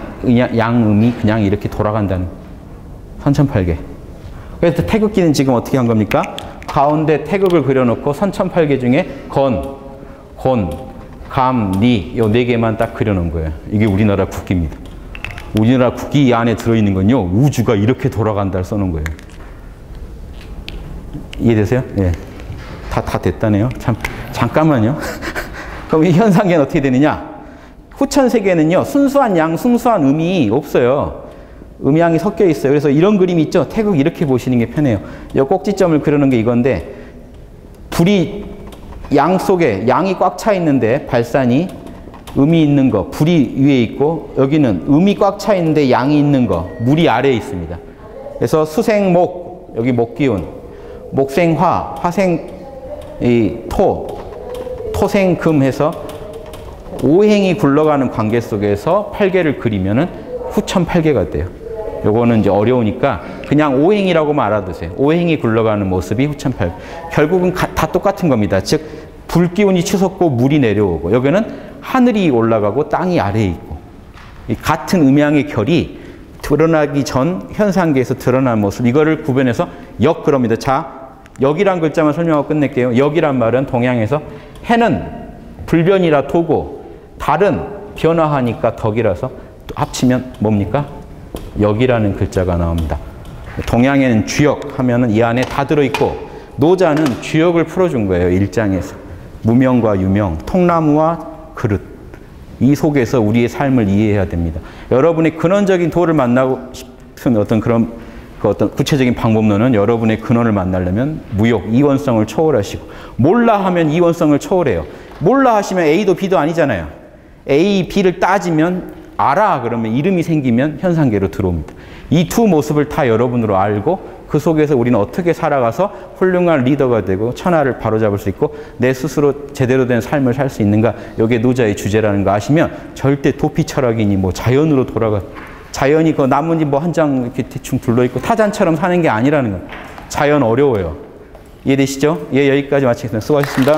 양음이 그냥 이렇게 돌아간다는 선천팔계. 그래서 태극기는 지금 어떻게 한 겁니까? 가운데 태극을 그려놓고 선천팔계 중에 건, 감, 니 이 네 개만 딱 그려놓은 거예요. 이게 우리나라 국기입니다. 우리나라 국기 안에 들어있는 건요. 우주가 이렇게 돌아간다를 써놓은 거예요. 이해되세요? 예. 다 됐다네요. 잠깐만요. 그럼 이 현상계는 어떻게 되느냐? 후천세계는요, 순수한 양, 순수한 음이 없어요. 음양이 섞여 있어요. 그래서 이런 그림 있죠? 태극 이렇게 보시는 게 편해요. 이 꼭지점을 그리는 게 이건데, 불이 양 속에, 양이 꽉 차 있는데 발산이 음이 있는 거, 불이 위에 있고, 여기는 음이 꽉 차 있는데 양이 있는 거, 물이 아래에 있습니다. 그래서 수생목, 여기 목기운, 목생화, 화생 이 토, 토생금 해서 오행이 굴러가는 관계 속에서 팔계를 그리면은 후천팔계가 돼요. 요거는 이제 어려우니까 그냥 오행이라고만 알아두세요. 오행이 굴러가는 모습이 후천팔계. 결국은 다 똑같은 겁니다. 즉 불기운이 치솟고 물이 내려오고, 여기는 하늘이 올라가고 땅이 아래에 있고, 이 같은 음양의 결이 드러나기 전 현상계에서 드러난 모습, 이거를 구별해서 역 그럽니다. 자, 역이란 글자만 설명하고 끝낼게요. 역이란 말은 동양에서 해는 불변이라 토고 달은 변화하니까 덕이라서 합치면 뭡니까? 역이라는 글자가 나옵니다. 동양에는 주역 하면은 이 안에 다 들어있고, 노자는 주역을 풀어준 거예요. 일장에서. 무명과 유명, 통나무와 그릇. 이 속에서 우리의 삶을 이해해야 됩니다. 여러분의 근원적인 도를 만나고 싶은 어떤 그런 어떤 구체적인 방법론은, 여러분의 근원을 만나려면 무욕, 이원성을 초월하시고, 몰라 하면 이원성을 초월해요. 몰라 하시면 A도 B도 아니잖아요. A, B를 따지면 알아 그러면 이름이 생기면 현상계로 들어옵니다. 이 두 모습을 다 여러분으로 알고 그 속에서 우리는 어떻게 살아가서 훌륭한 리더가 되고 천하를 바로잡을 수 있고 내 스스로 제대로 된 삶을 살 수 있는가, 이게 노자의 주제라는 거 아시면 절대 도피 철학이니 뭐 자연으로 돌아가, 자연이 그 나뭇잎 뭐 한 장 이렇게 대충 둘러있고 타잔처럼 사는 게 아니라는 거예요. 자연 어려워요. 이해되시죠? 예, 여기까지 마치겠습니다. 수고하셨습니다.